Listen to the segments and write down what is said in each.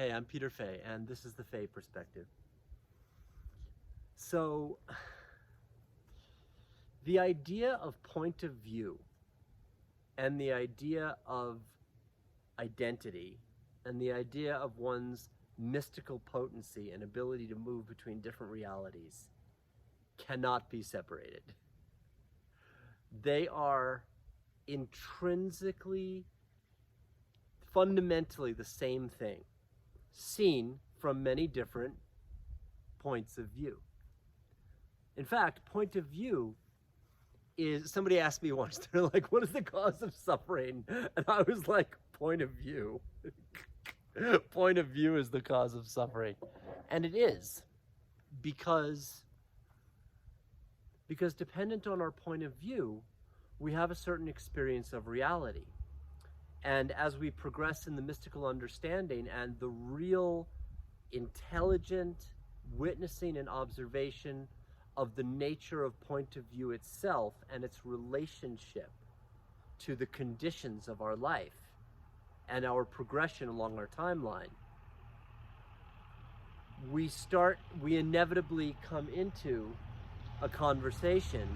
Hey, I'm Peter Fay, and this is the Fay Perspective. So, the idea of point of view and the idea of identity and the idea of one's mystical potency and ability to move between different realities cannot be separated. They are intrinsically, fundamentally the same thing, seen from many different points of view. In fact, point of view is, somebody asked me once, they're like, what is the cause of suffering? And I was like, point of view. Point of view is the cause of suffering. And it is, because dependent on our point of view, we have a certain experience of reality. And as we progress in the mystical understanding and the real intelligent witnessing and observation of the nature of point of view itself and its relationship to the conditions of our life and our progression along our timeline, we inevitably come into a conversation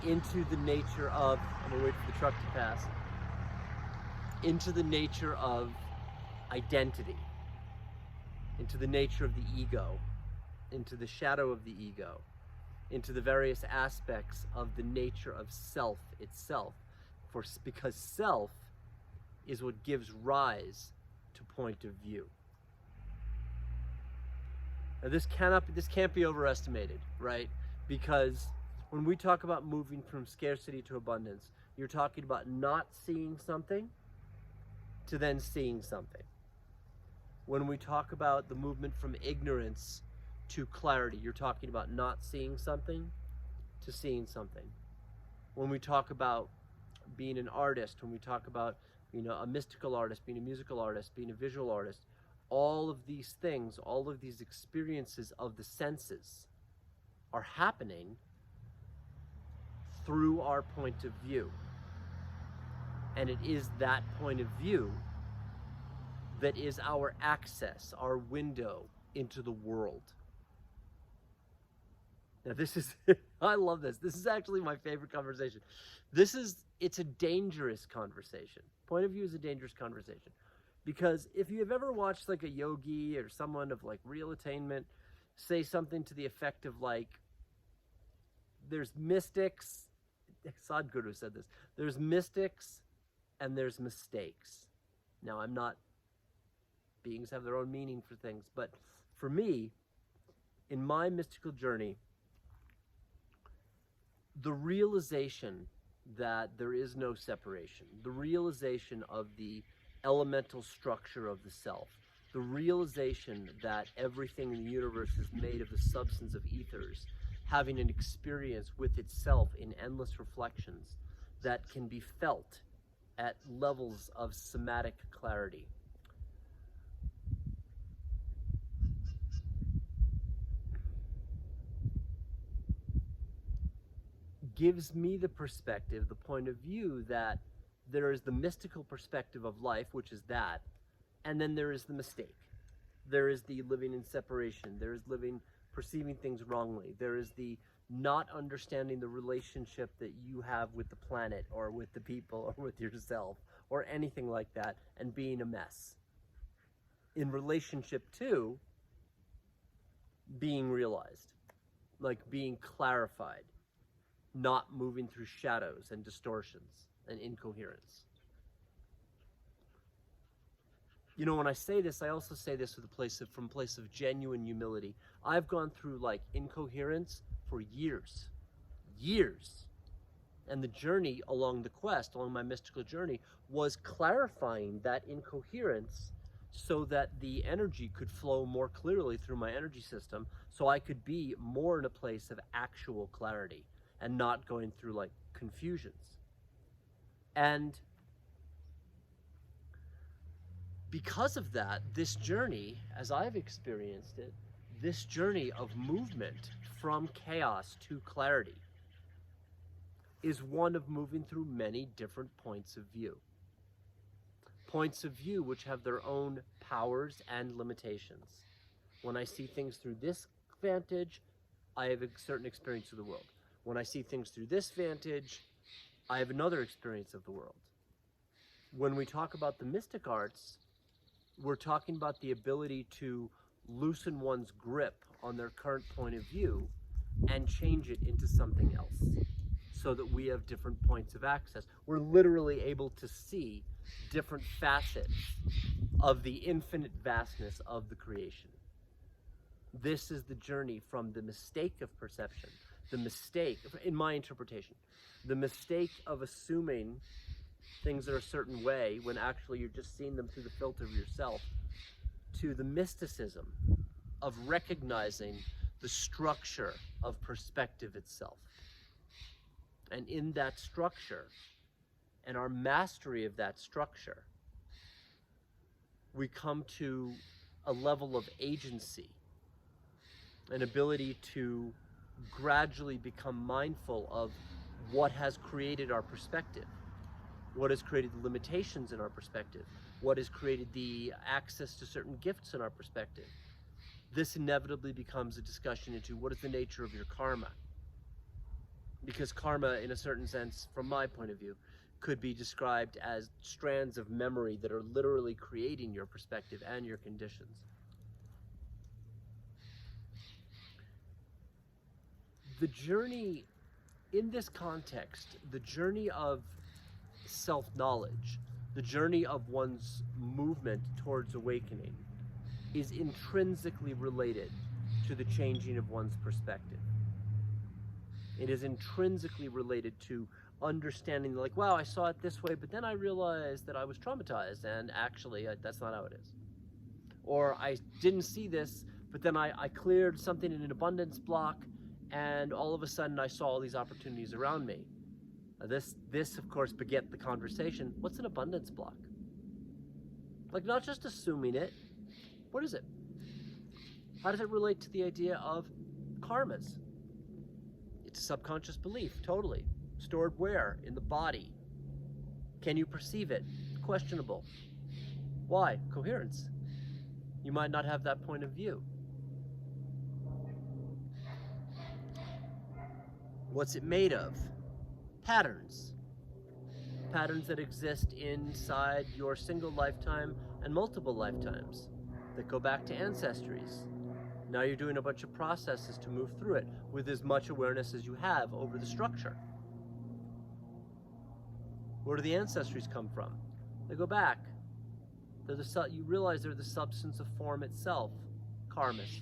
into the nature of, I'm gonna wait for the truck to pass, into the nature of identity, into the nature of the ego, into the shadow of the ego, into the various aspects of the nature of self itself, because self is what gives rise to point of view. Now this can't be overestimated, right? Because when we talk about moving from scarcity to abundance, you're talking about not seeing something to then seeing something. When we talk about the movement from ignorance to clarity, you're talking about not seeing something to seeing something. When we talk about being an artist, when we talk about a mystical artist, being a musical artist, being a visual artist, all of these things, all of these experiences of the senses are happening through our point of view. And it is that point of view that is our access, our window into the world. Now this is, I love this. This is actually my favorite conversation. It's a dangerous conversation. Point of view is a dangerous conversation. Because if you've ever watched like a yogi or someone of like real attainment say something to the effect of like, there's mystics, Sadhguru said this, there's mystics and there's mistakes. Now beings have their own meaning for things, but for me, in my mystical journey, the realization that there is no separation, the realization of the elemental structure of the self, the realization that everything in the universe is made of the substance of ethers, having an experience with itself in endless reflections that can be felt at levels of somatic clarity. Gives me the perspective, the point of view that there is the mystical perspective of life, which is that, and then there is the mistake. There is the living in separation. There is perceiving things wrongly. There is the not understanding the relationship that you have with the planet or with the people or with yourself or anything like that, and being a mess. In relationship to being realized, like being clarified, not moving through shadows and distortions and incoherence. When I say this, I also say this from a place of genuine humility. I've gone through like incoherence for years. And the journey along the quest, along my mystical journey, was clarifying that incoherence so that the energy could flow more clearly through my energy system, so I could be more in a place of actual clarity and not going through like confusions. And because of that, this journey, as I've experienced it, this journey of movement from chaos to clarity is one of moving through many different points of view. points of view which have their own powers and limitations. When I see things through this vantage, I have a certain experience of the world. When I see things through this vantage, I have another experience of the world. When we talk about the mystic arts, we're talking about the ability to loosen one's grip on their current point of view and change it into something else so that we have different points of access. We're literally able to see different facets of the infinite vastness of the creation. This is the journey from the mistake of perception, the mistake, in my interpretation, the mistake of assuming things are a certain way when actually you're just seeing them through the filter of yourself, to the mysticism of recognizing the structure of perspective itself. And in that structure, and our mastery of that structure, we come to a level of agency, an ability to gradually become mindful of what has created our perspective, what has created the limitations in our perspective, what has created the access to certain gifts in our perspective. This inevitably becomes a discussion into what is the nature of your karma. Because karma, in a certain sense, from my point of view, could be described as strands of memory that are literally creating your perspective and your conditions. The journey, in this context, the journey of self-knowledge, the journey of one's movement towards awakening, is intrinsically related to the changing of one's perspective. It is intrinsically related to understanding, like, wow, I saw it this way, but then I realized that I was traumatized, and actually, that's not how it is. Or I didn't see this, but then I cleared something in an abundance block, and all of a sudden I saw all these opportunities around me. This of course beget the conversation, what's an abundance block? Like, not just assuming it, what is it? How does it relate to the idea of karmas? It's a subconscious belief, totally. Stored where? In the body. Can you perceive it? Questionable. Why? Coherence. You might not have that point of view. What's it made of? Patterns. Patterns that exist inside your single lifetime and multiple lifetimes that go back to ancestries. Now you're doing a bunch of processes to move through it with as much awareness as you have over the structure. Where do the ancestries come from? They go back. You realize they're the substance of form itself, karmas.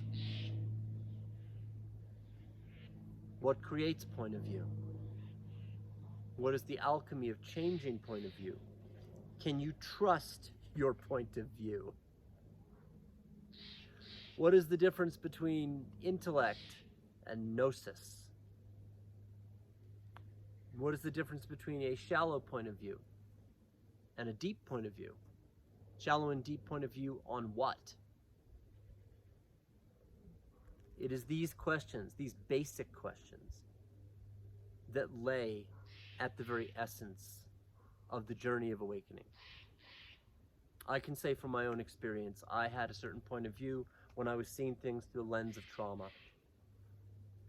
What creates point of view? What is the alchemy of changing point of view? Can you trust your point of view? What is the difference between intellect and gnosis? What is the difference between a shallow point of view and a deep point of view? Shallow and deep point of view on what? It is these questions, these basic questions, that lay at the very essence of the journey of awakening. I can say from my own experience, I had a certain point of view when I was seeing things through the lens of trauma.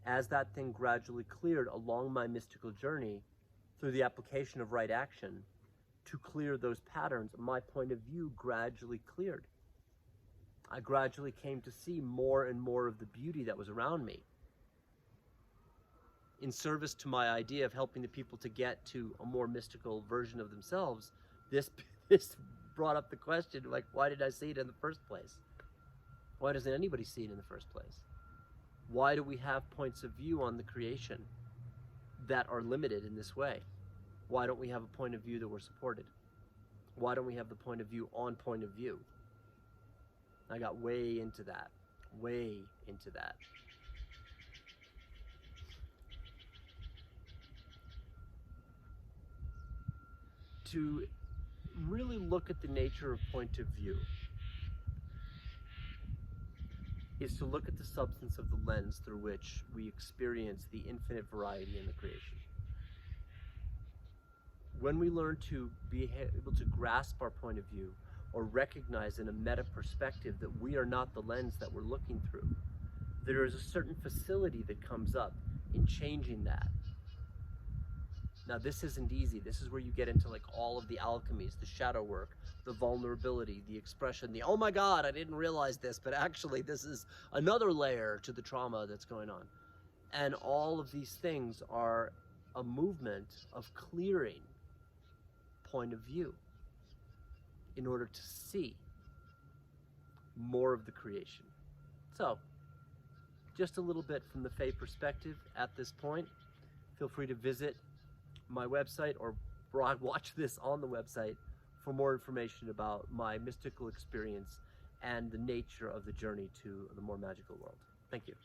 As that thing gradually cleared along my mystical journey, through the application of right action, to clear those patterns, my point of view gradually cleared. I gradually came to see more and more of the beauty that was around me. In service to my idea of helping the people to get to a more mystical version of themselves, this brought up the question, like, why did I see it in the first place? Why doesn't anybody see it in the first place? Why do we have points of view on the creation that are limited in this way? Why don't we have a point of view that we're supported? Why don't we have the point of view on point of view? I got way into that. To really look at the nature of point of view is to look at the substance of the lens through which we experience the infinite variety in the creation. When we learn to be able to grasp our point of view or recognize in a meta perspective that we are not the lens that we're looking through. There is a certain facility that comes up in changing that. Now, this isn't easy. This is where you get into like all of the alchemies, the shadow work, the vulnerability, the expression, the, oh my God, I didn't realize this, but actually this is another layer to the trauma that's going on. And all of these things are a movement of clearing point of view in order to see more of the creation. So, just a little bit from the Fae perspective at this point. Feel free to visit my website or watch this on the website for more information about my mystical experience and the nature of the journey to the more magical world. Thank you.